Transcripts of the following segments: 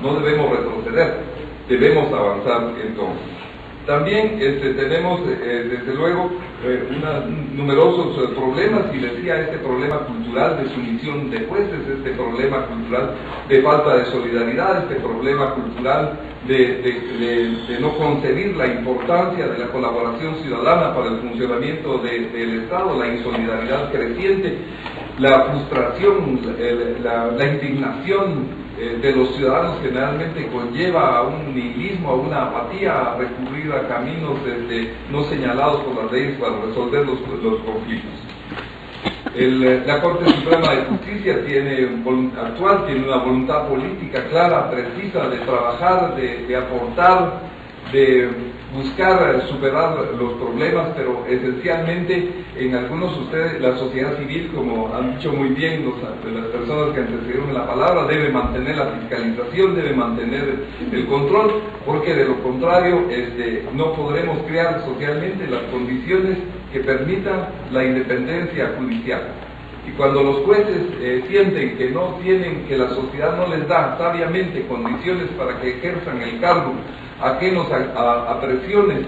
No debemos retroceder, debemos avanzar entonces. También tenemos, desde luego, numerosos problemas, y decía, este problema cultural de sumisión de jueces, este problema cultural de falta de solidaridad, este problema cultural de no concebir la importancia de la colaboración ciudadana para el funcionamiento del Estado, la insolidaridad creciente, la frustración, la indignación de los ciudadanos generalmente conlleva a un nihilismo, a una apatía, a recurrir a caminos no señalados por las leyes para resolver los conflictos. La Corte Suprema de Justicia tiene una voluntad política clara, precisa, de trabajar, de aportar, de buscar superar los problemas, pero esencialmente en algunos de ustedes, la sociedad civil, como han dicho muy bien las personas que antecedieron la palabra, debe mantener la fiscalización, debe mantener el control, porque de lo contrario no podremos crear socialmente las condiciones que permitan la independencia judicial. Y cuando los jueces sienten que no tienen, que la sociedad no les da sabiamente condiciones para que ejerzan el cargo, ajenos a presiones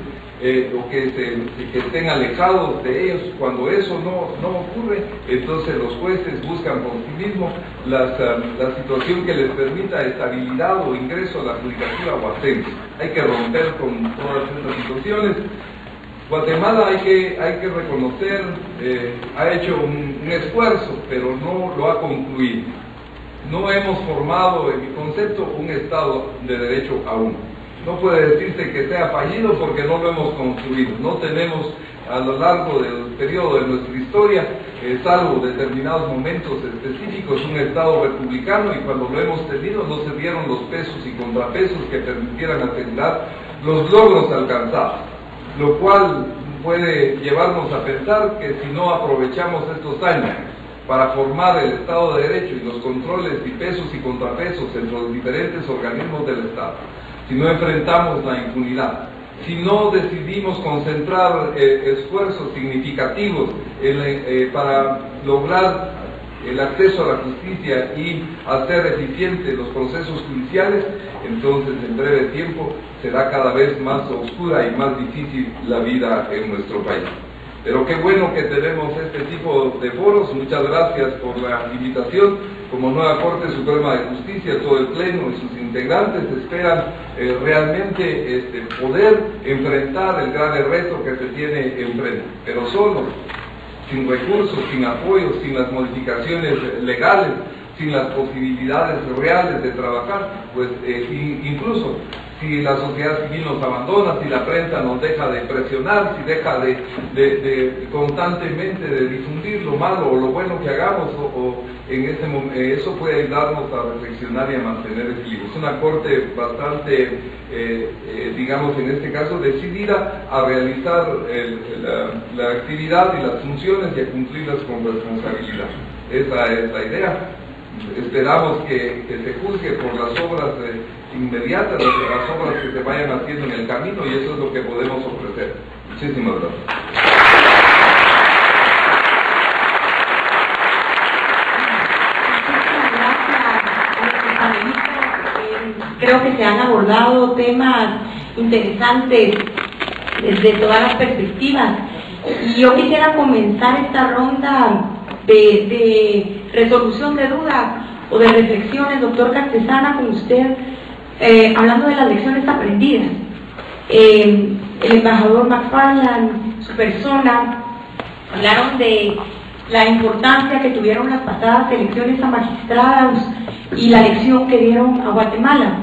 o que estén alejados de ellos, cuando eso no ocurre, entonces los jueces buscan por sí mismos la situación que les permita estabilidad o ingreso a la judicatura o ascenso. Hay que romper con todas estas situaciones. Guatemala, hay que reconocer, ha hecho un esfuerzo, pero no lo ha concluido. No hemos formado, en mi concepto, un Estado de Derecho aún. No puede decirse que sea fallido porque no lo hemos construido. No tenemos a lo largo del periodo de nuestra historia, salvo determinados momentos específicos, un Estado republicano, y cuando lo hemos tenido no se dieron los pesos y contrapesos que permitieran asegurar los logros alcanzados, lo cual puede llevarnos a pensar que si no aprovechamos estos años para formar el Estado de Derecho y los controles y pesos y contrapesos entre los diferentes organismos del Estado, si no enfrentamos la impunidad, si no decidimos concentrar esfuerzos significativos para lograr el acceso a la justicia y hacer eficientes los procesos judiciales, entonces en breve tiempo será cada vez más oscura y más difícil la vida en nuestro país. Pero qué bueno que tenemos este tipo de foros. Muchas gracias por la invitación. Como nueva Corte Suprema de Justicia, todo el Pleno y sus integrantes esperan realmente poder enfrentar el grave reto que se tiene enfrente, pero solos, sin recursos, sin apoyo, sin las modificaciones legales, sin las posibilidades reales de trabajar, pues incluso si la sociedad civil nos abandona, si la prensa nos deja de presionar, si deja de constantemente de difundir lo malo o lo bueno que hagamos, en ese momento, eso puede ayudarnos a reflexionar y a mantener equilibrio. Es una corte bastante, digamos en este caso, decidida a realizar la actividad y las funciones y a cumplirlas con responsabilidad. Esa es la idea. Esperamos que se juzgue por las obras inmediatas, las obras que se vayan haciendo en el camino, y eso es lo que podemos ofrecer. Muchísimas gracias. Creo que se han abordado temas interesantes desde todas las perspectivas, y yo quisiera comenzar esta ronda de resolución de dudas o de reflexiones, doctor Cartesana, con usted, hablando de las lecciones aprendidas. El embajador McFarland, su persona, hablaron de la importancia que tuvieron las pasadas elecciones a magistrados y la lección que dieron a Guatemala.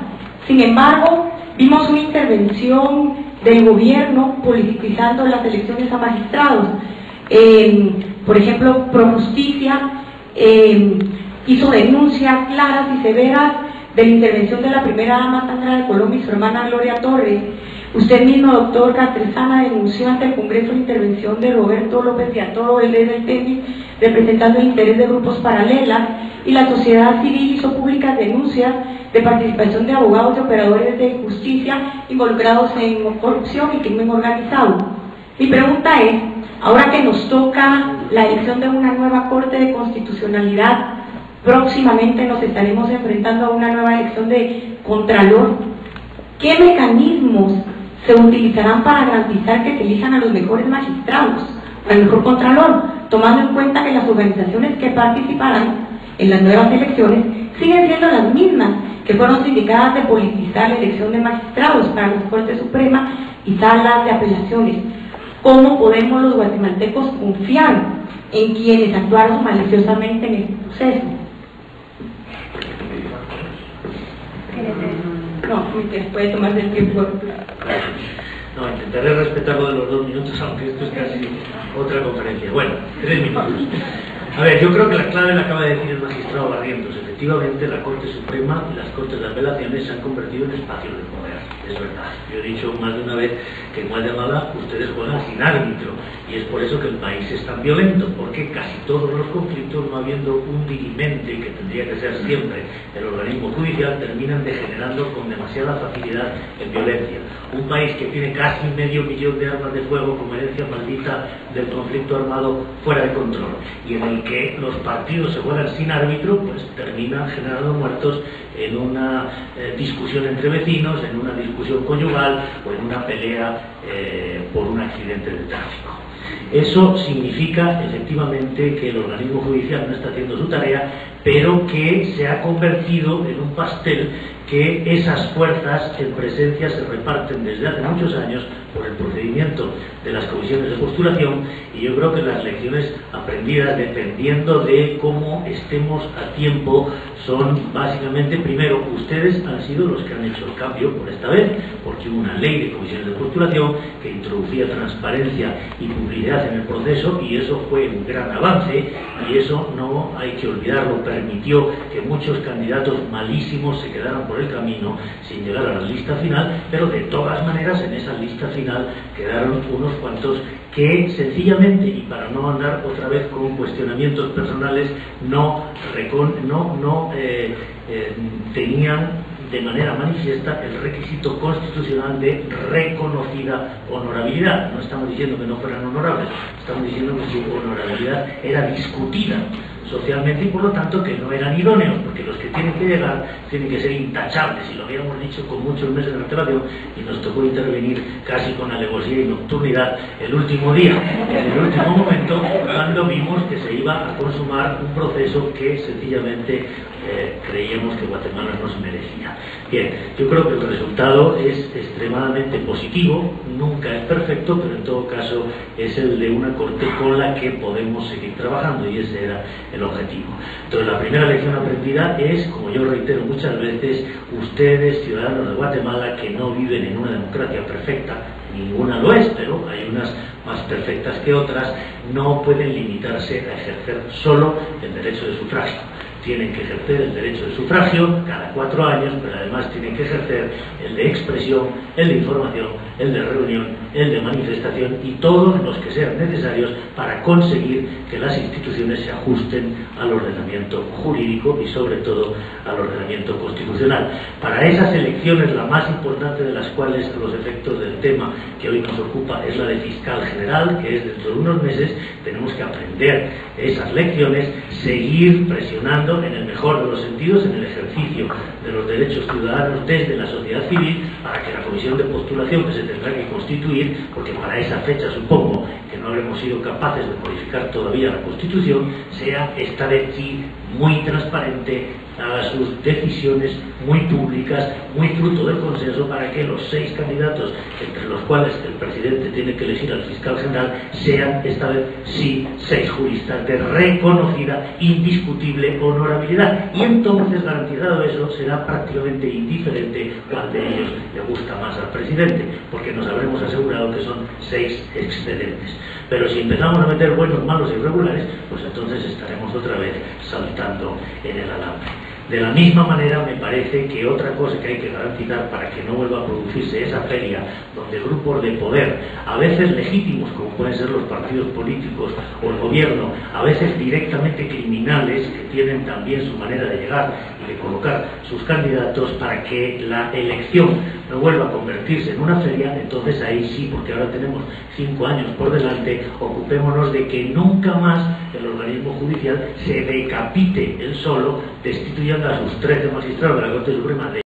Sin embargo, vimos una intervención del gobierno politizando las elecciones a magistrados. Por ejemplo, ProJusticia hizo denuncias claras y severas de la intervención de la primera dama Sandra de Colombia y su hermana Gloria Torres. Usted mismo, doctor Cartesana, denunció ante el Congreso la intervención de Roberto López de Atoro, el líder del TENIS, representando el interés de grupos paralelas, y la sociedad civil hizo públicas denuncias de participación de abogados y operadores de justicia involucrados en corrupción y crimen organizado. Mi pregunta es, ahora que nos toca la elección de una nueva Corte de Constitucionalidad, próximamente nos estaremos enfrentando a una nueva elección de Contralor, ¿qué mecanismos se utilizarán para garantizar que se elijan a los mejores magistrados, al mejor Contralor, tomando en cuenta que las organizaciones que participarán en las nuevas elecciones siguen siendo las mismas que fueron sindicadas de politizar la elección de magistrados para las Cortes Suprema y salas de apelaciones? ¿Cómo podemos los guatemaltecos confiar en quienes actuaron maliciosamente en este proceso? No, puede tomarse el tiempo. No, intentaré respetar lo de los 2 minutos, aunque esto es casi otra conferencia. Bueno, 3 minutos. A ver, yo creo que la clave la acaba de decir el magistrado Barrientos. Efectivamente, la Corte Suprema y las Cortes de Apelaciones se han convertido en espacios de poder. Es verdad. Yo he dicho más de una vez que en Guatemala ustedes juegan sin árbitro, y es por eso que el país es tan violento, porque casi todos los conflictos, no habiendo un dirimente, que tendría que ser siempre el organismo judicial, terminan degenerando con demasiada facilidad en violencia. Un país que tiene casi 500.000 de armas de fuego como herencia maldita del conflicto armado fuera de control, y en el que los partidos se juegan sin árbitro, pues termina generando muertos en una discusión entre vecinos, en una discusión conyugal o en una pelea por un accidente de tráfico. Eso significa efectivamente que el organismo judicial no está haciendo su tarea, pero que se ha convertido en un pastel que esas fuerzas en presencia se reparten desde hace muchos años por el procedimiento de las comisiones de postulación, y yo creo que las lecciones aprendidas, dependiendo de cómo estemos a tiempo, son básicamente: primero, ustedes han sido los que han hecho el cambio por esta vez, porque hubo una ley de comisiones de postulación que introducía transparencia y publicidad en el proceso, y eso fue un gran avance, y eso no hay que olvidarlo. Permitió que muchos candidatos malísimos se quedaran por el camino sin llegar a la lista final, pero de todas maneras en esa lista final quedaron unos cuantos que sencillamente, y para no andar otra vez con cuestionamientos personales, no tenían de manera manifiesta el requisito constitucional de reconocida honorabilidad. No estamos diciendo que no fueran honorables, estamos diciendo que su honorabilidad era discutida socialmente, y por lo tanto que no eran idóneos, porque los que tienen que llegar tienen que ser intachables, y lo habíamos dicho con muchos meses de antelación, y nos tocó intervenir casi con alevosía y nocturnidad el último día, en el último momento, cuando vimos que se iba a consumar un proceso que sencillamente creíamos que Guatemala no se merecía. Bien, yo creo que el resultado es extremadamente positivo, nunca es perfecto, pero en todo caso es el de una corte con la que podemos seguir trabajando, y ese era el objetivo. Entonces, la primera lección aprendida es, como yo reitero muchas veces, ustedes, ciudadanos de Guatemala, que no viven en una democracia perfecta, ninguna lo es, pero hay unas más perfectas que otras, no pueden limitarse a ejercer solo el derecho de sufragio. Tienen que ejercer el derecho de sufragio cada 4 años, pero además tienen que ejercer el de expresión, el de información, el de reunión, el de manifestación, y todos los que sean necesarios para conseguir que las instituciones se ajusten al ordenamiento jurídico y sobre todo al ordenamiento constitucional. Para esas elecciones, la más importante de las cuales, a los efectos del tema que hoy nos ocupa, es la de fiscal general, que es dentro de unos meses. Tenemos que aprender esas lecciones, seguir presionando en el mejor de los sentidos en el ejercicio de los derechos ciudadanos desde la sociedad civil, para que la comisión de postulación que se tendrá que constituir, porque para esa fecha supongo que no habremos sido capaces de modificar todavía la Constitución, sea esta vez sí muy transparente, haga sus decisiones muy públicas, muy fruto del consenso, para que los 6 candidatos, entre los cuales el presidente tiene que elegir al fiscal general, sean esta vez sí 6 juristas de reconocida, indiscutible honorabilidad. Y entonces, garantizado eso, será prácticamente indiferente cuál de ellos le gusta más al presidente, porque nos habremos asegurado que son 6 excedentes. Pero si empezamos a meter buenos, malos y irregulares, pues entonces estaremos otra vez saltando en el alambre. De la misma manera, me parece que otra cosa que hay que garantizar para que no vuelva a producirse esa feria donde grupos de poder, a veces legítimos, como pueden ser los partidos políticos o el gobierno, a veces directamente criminales, que tienen también su manera de llegar y de colocar sus candidatos, para que la elección no vuelva a convertirse en una feria, entonces ahí sí, porque ahora tenemos 5 años por delante, ocupémonos de que nunca más el organismo judicial se decapite él solo, destituyendo a sus 13 magistrados de la Corte Suprema de